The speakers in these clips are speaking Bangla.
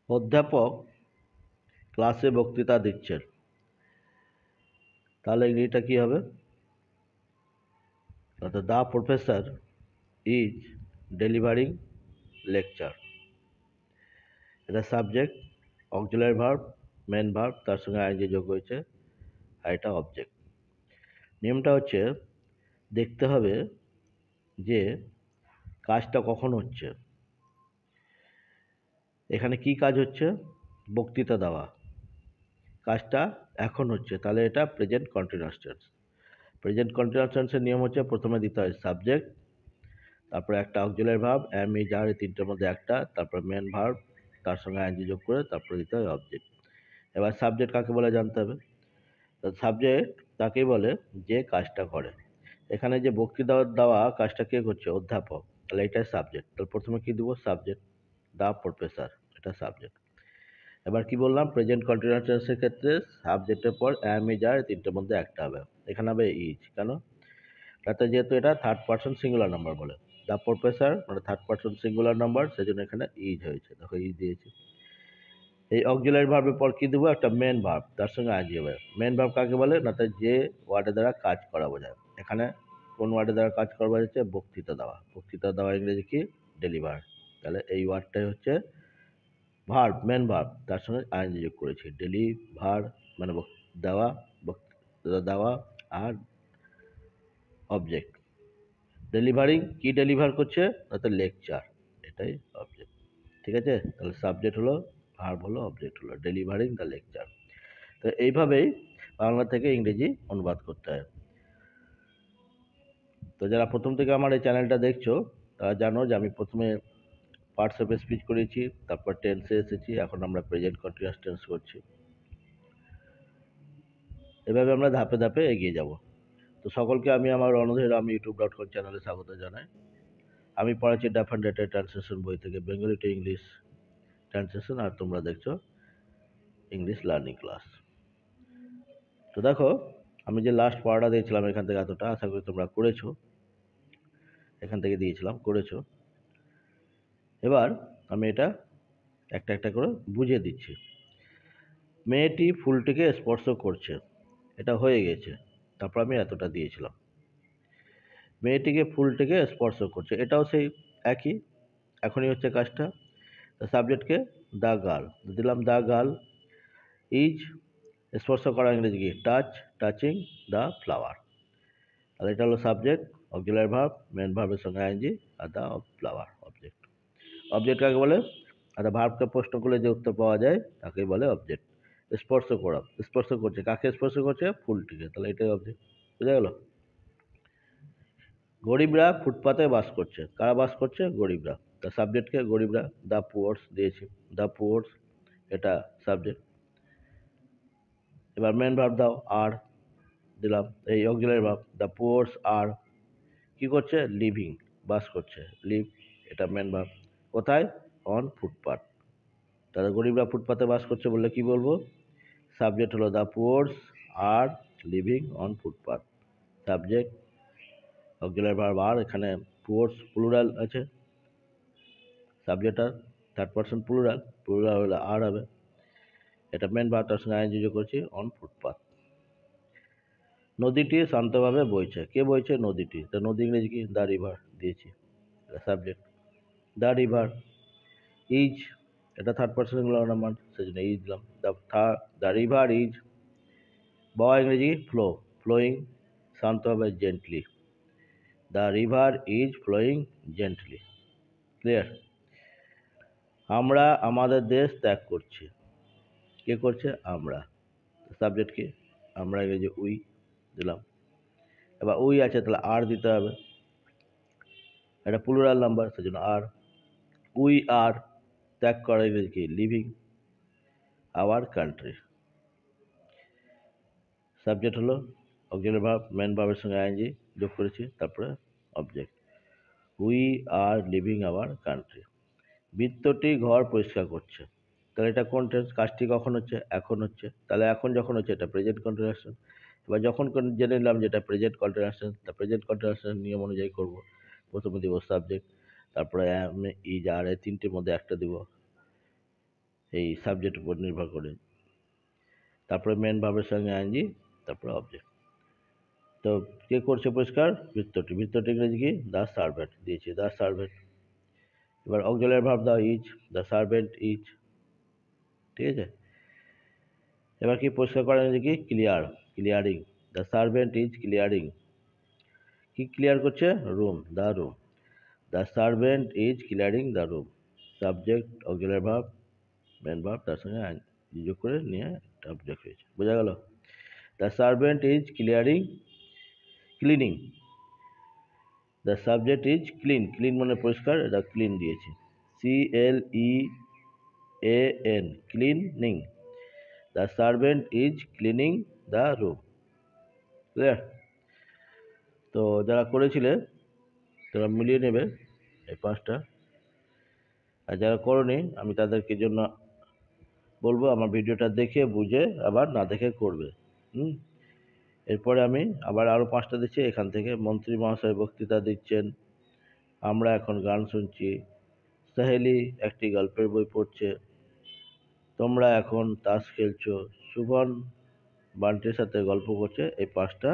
অধ্যাপক ক্লাসে বক্তৃতা দিচ্ছেন, তাহলে ইংরেজিটা কি হবে? অর্থাৎ the professor is delivering lecture. এটা subject, auxiliary verb, main verb, তার সঙ্গে আইএনজি যোগ হয়েছে, আর এটা অবজেক্ট। নিয়মটা হচ্ছে দেখতে হবে যে কাজটা কখন হচ্ছে। এখানে কি কাজ হচ্ছে? বক্তৃতা দেওয়া। কাজটা এখন হচ্ছে, তাহলে এটা present continuous tense. Present continuous টেন্সের নিয়ম হচ্ছে প্রথমে দিতে হয় সাবজেক্ট, তারপরে একটা অক্সিলারি ভার্ব, অ্যাম, ইজ, আর, এই তিনটের মধ্যে একটা, তারপর মেন ভার্ব, তার সঙ্গে আইএনজি যোগ করে তারপরে দিতে হয় অবজেক্ট। এবার সাবজেক্ট কাকে বলে জানতে হবে। তো সাবজেক্ট তাকেই বলে যে কাজটা করে। এখানে যে বক্তৃতা দেওয়া কাজটা কে করছে? অধ্যাপক। তাহলে এটাই সাবজেক্ট। তাহলে প্রথমে কি দেবো? সাবজেক্ট, দ্য প্রফেসর, এটা সাবজেক্ট। এবার কি বললাম? প্রেজেন্ট কন্টিনিউয়াস টেন্সের ক্ষেত্রে সাবজেক্টের পর অ্যাম, ইজ, আর, তিনটের মধ্যে একটা হবে। এখানে হবে ইজ। কেন? তাতে যেহেতু এটা থার্ড পারসন সিঙ্গুলার নাম্বার বলে, দ্য প্রফেসর মানে থার্ড পারসন সিঙ্গুলার নাম্বার, সেজন্য এখানে ইজ হয়েছে। দেখো ইজ দিয়েছি। এই অক্সিলারি ভার্বের পর কি দেবো? একটা মেন ভার্ব, তার সঙ্গে আইএনজি হবে। মেন ভার্ব কাকে বলে? না, তার যে ওয়ার্ডের দ্বারা কাজ করা বোঝায়। এখানে কোন ওয়ার্ডের দ্বারা কাজ করা বোঝাচ্ছে? বক্তৃতা দেওয়া। বক্তৃতা দেওয়া ইংরেজি কি? ডেলিভার। তাহলে এই ওয়ার্ডটাই হচ্ছে ভার্ব, মেন ভার্ব, তার সঙ্গে আইএনজি যোগ করেছি। ডেলিভার মানে দেওয়া, বক্তৃতা দেওয়া, আর অবজেক্ট। ডেলিভারিং কি ডেলিভার করছে? অর্থাৎ লেকচার, এটাই অবজেক্ট। ঠিক আছে? তাহলে সাবজেক্ট হলো, ভার্ব হলো, অবজেক্ট হলো, ডেলিভারিং দ্য লেকচার। তো এইভাবেই বাংলা থেকে ইংরেজি অনুবাদ করতে হয়। তো যারা প্রথম থেকে আমার এই চ্যানেলটা দেখছো তারা জানো যে আমি প্রথমে পার্টস অফ স্পিচ করেছি, তারপর টেন্সে এসেছি, এখন আমরা প্রেজেন্ট কন্টিনিউয়াস টেন্স করছি। এভাবে আমরা ধাপে ধাপে এগিয়ে যাব। তো সকলকে আমি আমার রণধীর রাম youtube.com চ্যানেলে স্বাগত জানাই। আমি পড়াচ্ছি ডাফ অ্যান্ড ডেটা ট্রান্সলেশন বই থেকে বেঙ্গলি টু ইংলিশ ট্রান্সলেশন, আর তোমরা দেখছো ইংলিশ লার্নিং ক্লাস। তো দেখো, আমি যে লাস্ট পড়াটা দিয়েছিলাম এখান থেকে এতটা, আশা করি তোমরা করেছো। এখান থেকে দিয়েছিলাম, করেছো। এবার আমি এটা একটা একটা করে বুঝিয়ে দিচ্ছি। মেয়েটি ফুলটিকে স্পর্শ করছে, এটা হয়ে গেছে। তারপর আমি এতটা দিয়েছিলাম। মেয়েটিকে ফুলটিকে স্পর্শ করছে, এটাও সেই একই, এখনই হচ্ছে কাজটা। সাবজেক্টকে দ্য গার্ল দিলাম, দ্য গার্ল ইজ, স্পর্শ করা ইংরেজি কি? Touch, touching the flower. তাহলে এটা হলো সাবজেক্ট, অক্সিলারি ভার্ব, মেন ভার্বের সঙ্গে আইএনজি, আর দ্য ফ্লাওয়ার অবজেক্ট। অবজেক্ট কাকে বলে? আচ্ছা, ভার্বকে প্রশ্ন করলে যে উত্তর পাওয়া যায় তাকেই বলে অবজেক্ট। স্পর্শ করা, স্পর্শ করছে, কাকে স্পর্শ করছে? ফুলটিকে, তাহলে এটাই অবজেক্ট। বুঝা গেল? গরিবরা ফুটপাতে বাস করছে, কারা বাস করছে? গরিবরা। তা সাবজেক্টকে গরিবরা, দ্য পুয়ার্স দিয়েছি, দ্য পুয়ার্স, এটা সাবজেক্ট। এবার মেন ভার্ব দাও, আর দিলাম, এই অক্সিলারি ভার্ব, দ্য পুয়ার্স আর কি করছে? লিভিং, বাস করছে, লিভ, এটা মেন ভার্ব। কোথায়? On footpath. তাহলে গরিবরা ফুটপাতে বাস করছে বললে কি বলবো? সাবজেক্ট হলো the poors are living on footpath, subject, auxiliary verb are, এখানে পুয়ার্স প্লুরাল আছে, সাবজেক্ট আর থার্ড পারসন প্লুরাল, প্লুরাল হলে আর হবে। এটা মেন ভার্ব, তার সঙ্গে আইএনজি যোগ করছি, অন ফুটপাথ। নদীটি শান্তভাবে বইছে, কে বইছে? নদীটি। তা নদী ইংরেজি কি? দ্য রিভার দিয়েছি, এটা সাবজেক্ট। দ্য রিভার ইজ, এটা থার্ড পারসন সিঙ্গুলার নাম্বার, সেই জন্য ইজ দিলাম। দ্য রিভার ইজ, বওয়া ইংরেজি ফ্লো, ফ্লোয়িং শান্তভাবে, gently. The river is flowing gently. Clear? আমরা আমাদের দেশ ত্যাগ করছি, কে করছে? আমরা। সাবজেক্ট কি? আমরা ইংরেজি উই দিলাম। এবার উই আছে, তাহলে আর দিতে হবে, এটা প্লুরাল নাম্বার, সেজন্য আর। উই আর, ত্যাগ করা ইংরেজি কি? Living our country. সাবজেক্ট হলো অক্সিলারি ভার্ব, মেন ভার্বের সঙ্গে আইএনজি যোগ করেছি, তারপরে object. We are living our country. বৃত্তটি ঘর পরিষ্কার করছে, তাহলে এটা কোন টেন্স? কাজটি কখন হচ্ছে? এখন হচ্ছে। তাহলে এখন যখন হচ্ছে এটা প্রেজেন্ট কন্টিনিউয়াস টেন্স। এবার যখন জেনে নিলাম যেটা প্রেজেন্ট কন্টিনিউয়াস টেন্স, তা প্রেজেন্ট কন্টিনিউয়াস টেন্স নিয়ম অনুযায়ী করব। প্রথমে দিব সাবজেক্ট, তারপরে অ্যাম, ইজ, আর, এই তিনটির মধ্যে একটা দিব। এই সাবজেক্ট উপর নির্ভর করে। তারপরে মেন ভার্বের সঙ্গে আইএনজি, তারপরে অবজেক্ট। তো কে করছে পরিষ্কার? বৃত্তটি। বৃত্তটি ইংরেজি কি? দ্য সার্ভেন্ট দিয়েছি, দ্য সার্ভেন্ট। এবার অক্সিলারি ভার্ব দাও ইজ, দ্য সার্ভেন্ট ইজ, ঠিক আছে। এবার কি পরিষ্কার করা ইংরেজি কি? Clear, clearing, the servant is clearing. কি ক্লিয়ার করছে? Room, the room. The servant is clearing the room. Subject, auxiliary verb, main verb, তার সঙ্গে যোগ করে নিয়ে একটা অবজেক্ট হয়েছে। বোঝা গেল? The servant is clearing, cleaning. The subject is clean, clean মানে পরিষ্কার, এটা ক্লিন দিয়েছি, CLEAN, cleaning. The servant is cleaning the room. Clear? তো যারা করেছিলে তারা মিলিয়ে নেবে এই পাঁচটা, আর যারা করোনি আমি তাদেরকে জন্য বলবো আমার ভিডিওটা দেখে বুঝে আবার না দেখে করবে। এরপরে আমি আবার আরও পাঁচটা দিচ্ছি এখান থেকে। মন্ত্রী মহাশয় বক্তৃতা দিচ্ছেন, আমরা এখন গান শুনছি, সাহেলি একটি গল্পের বই পড়ছে, তোমরা এখন তাস খেলছো, সুবন বান্টির সাথে গল্প করছে। এই পাঁচটা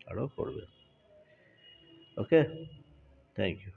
আরও করবে। ওকে, থ্যাংক ইউ।